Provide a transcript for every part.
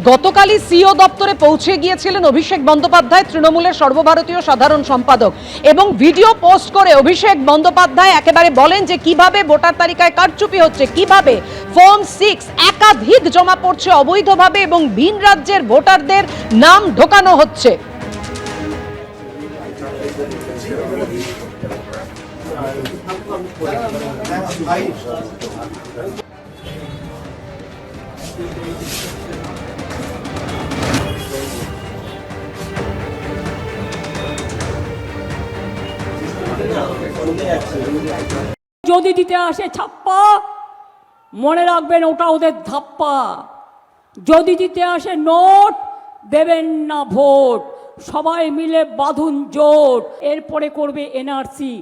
গতকালই সিও দপ্তরে পৌঁছে গিয়েছিলেন অভিষেক বন্দ্যোপাধ্যায়, তৃণমূলের সর্বভারতীয় সাধারণ সম্পাদক, এবং ভিডিও পোস্ট করে অভিষেক বন্দ্যোপাধ্যায় একেবারে বলেন যে কিভাবে ভোটার তালিকায় কারচুপি হচ্ছে, কিভাবে ফর্ম 6 একাধিক জমা পড়ছে অবৈধভাবে এবং ভিন রাজ্যের ভোটারদের নাম ঢোকানো হচ্ছে। যদি দিতে আসে ছাপ্পা, মনে রাখবেন ওটা ওদের ধাপ্পা। যদি দিতে আসে নোট, দেবেন না ভোট। সবাই মিলে বাঁধুন জোট। এরপরে করবে এনআরসি।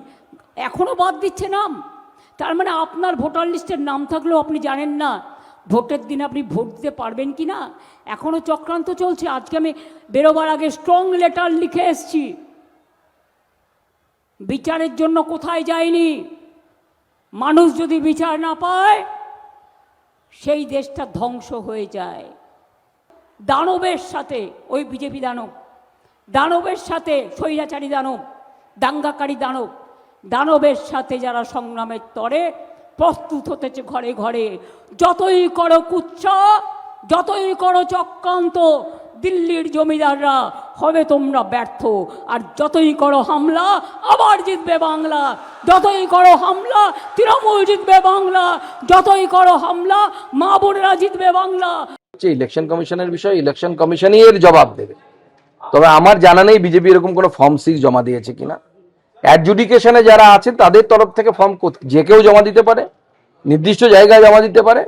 এখনো বাদ দিচ্ছে নাম। তার মানে আপনার ভোটার লিস্টের নাম থাকলেও আপনি জানেন না ভোটের দিন আপনি ভোট দিতে পারবেন কি না। এখনো চক্রান্ত চলছে। আজকে আমি বেরোবার আগে স্ট্রং লেটার লিখে এসছি। বিচারের জন্য কোথায় যায়নি। মানুষ যদি বিচার না পায়, সেই দেশটা ধ্বংস হয়ে যায়। দানবের সাথে, ওই বিজেপি দানব, দানবের সাথে স্বৈরাচারী দানব, দাঙ্গাকারী দানব, দানবের সাথে যারা সংগ্রামের তরে প্রস্তুত হতেছে ঘরে ঘরে। যতই করো কুচ্ছা, যতই করো চক্রান্ত, দিল্লির জমিদাররা হবে তোমরা ব্যর্থ। আর যতই করো হামলা, আবার জিতবে বাংলা। যতই করো হামলা, তৃণমূল জিতবে বাংলা। যতই করো হামলা, মা বোনেরা জিতবে বাংলা। ইলেকশন কমিশনের বিষয় ইলেকশন কমিশনই এর জবাব দেবে। তবে আমার জানা নেই বিজেপি এরকম কোনো ফর্ম 6 জমা দিয়েছে কিনা। অ্যাডজুডিকেশনে যারা আছে তাদের তরফ থেকে ফর্ম যে কেউ জমা দিতে পারে, নির্দিষ্ট জায়গায় জমা দিতে পারে।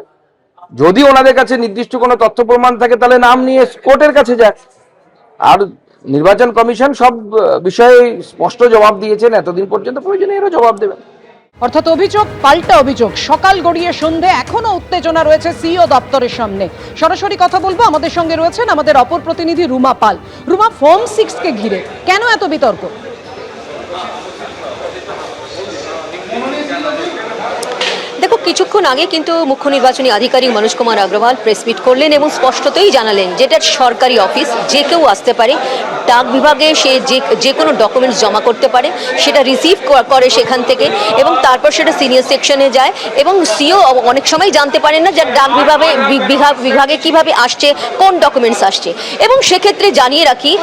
যদি ওনাদের কাছে নির্দিষ্ট কোনো তথ্য প্রমাণ থাকে তাহলে নাম নিয়ে কোর্টের কাছে যায়। আর নির্বাচন কমিশন সব বিষয়ে স্পষ্ট জবাব দিয়েছেন, এতদিন পর্যন্ত প্রয়োজনে এরও জবাব দেবেন। অর্থাৎ অভিযোগ পাল্টা অভিযোগ। সকাল গড়িয়ে সন্ধে এখনো উত্তেজনা রয়েছে সিও দপ্তরের সামনে। সরাসরি কথা বলবো, আমাদের সঙ্গে রয়েছেন আমাদের অপর প্রতিনিধি রুমা পাল। রুমা, ফর্ম 6 কে ঘিরে কেন এত বিতর্ক? দেখো, কিছুক্ষণ আগে কিন্তু মুখ্য নির্বাচনী আধিকারিক মনোজ কুমার আগরওয়াল প্রেস মিট করলেন এবং স্পষ্টতই জানালেন যেটা সরকারি অফিস, যে কেউ আসতে পারে। ডাক বিভাগে সে যে কোনো ডকুমেন্টস জমা করতে পারে, সেটা রিসিভ করে সেখান থেকে, এবং তারপর সেটা সিনিয়র সেকশনে যায়। এবং সিও অনেক সময় জানতে পারেন না যে ডাক বিভাগে কিভাবে আসছে, কোন ডকুমেন্টস আসছে। এবং সেক্ষেত্রে জানিয়ে রাখি,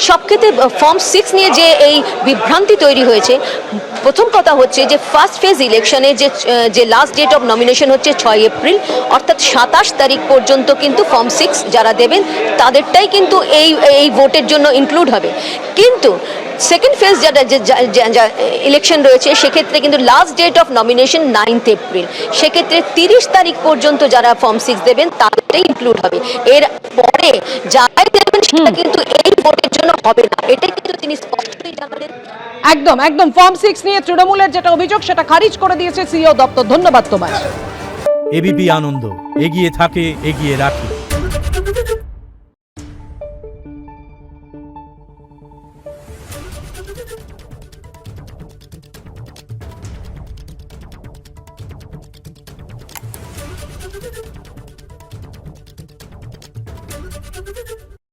সব ক্ষেত্রে ফর্ম 6 নিয়ে যে এই বিভ্রান্তি তৈরি হয়েছে, প্রথম কথা হচ্ছে যে ফার্স্ট ফেজ ইলেকশনে যে লাস্ট ডেট অফ নমিনেশন হচ্ছে 6 এপ্রিল, অর্থাৎ 27 তারিখ পর্যন্ত কিন্তু ফর্ম 6 যারা দেবেন তাদেরটাই কিন্তু এই ভোটের জন্য ইনক্লুড হবে। কিন্তু সেকেন্ড ফেজ যা ইলেকশন রয়েছে, সেক্ষেত্রে কিন্তু last date of nomination 9 April. সেক্ষেত্রে 30 তারিখ পর্যন্ত যারা ফর্ম 6 দেবেন তাদেরটাই ইনক্লুড হবে। এর পরে যারাই দেবেন সেটা কিন্তু এই ভোটের জন্য হবে না। এটাই কিন্তু তিনি স্পষ্টই জানালেন। একদম একদম ফর্ম 6 নিয়ে তৃণমূলের যেটা অভিযোগ সেটা খারিজ করে দিয়েছে সিও দপ্তর। ধন্যবাদ তোমায়। এবিপি আনন্দ, এগিয়ে থাকে, এগিয়ে রাখে।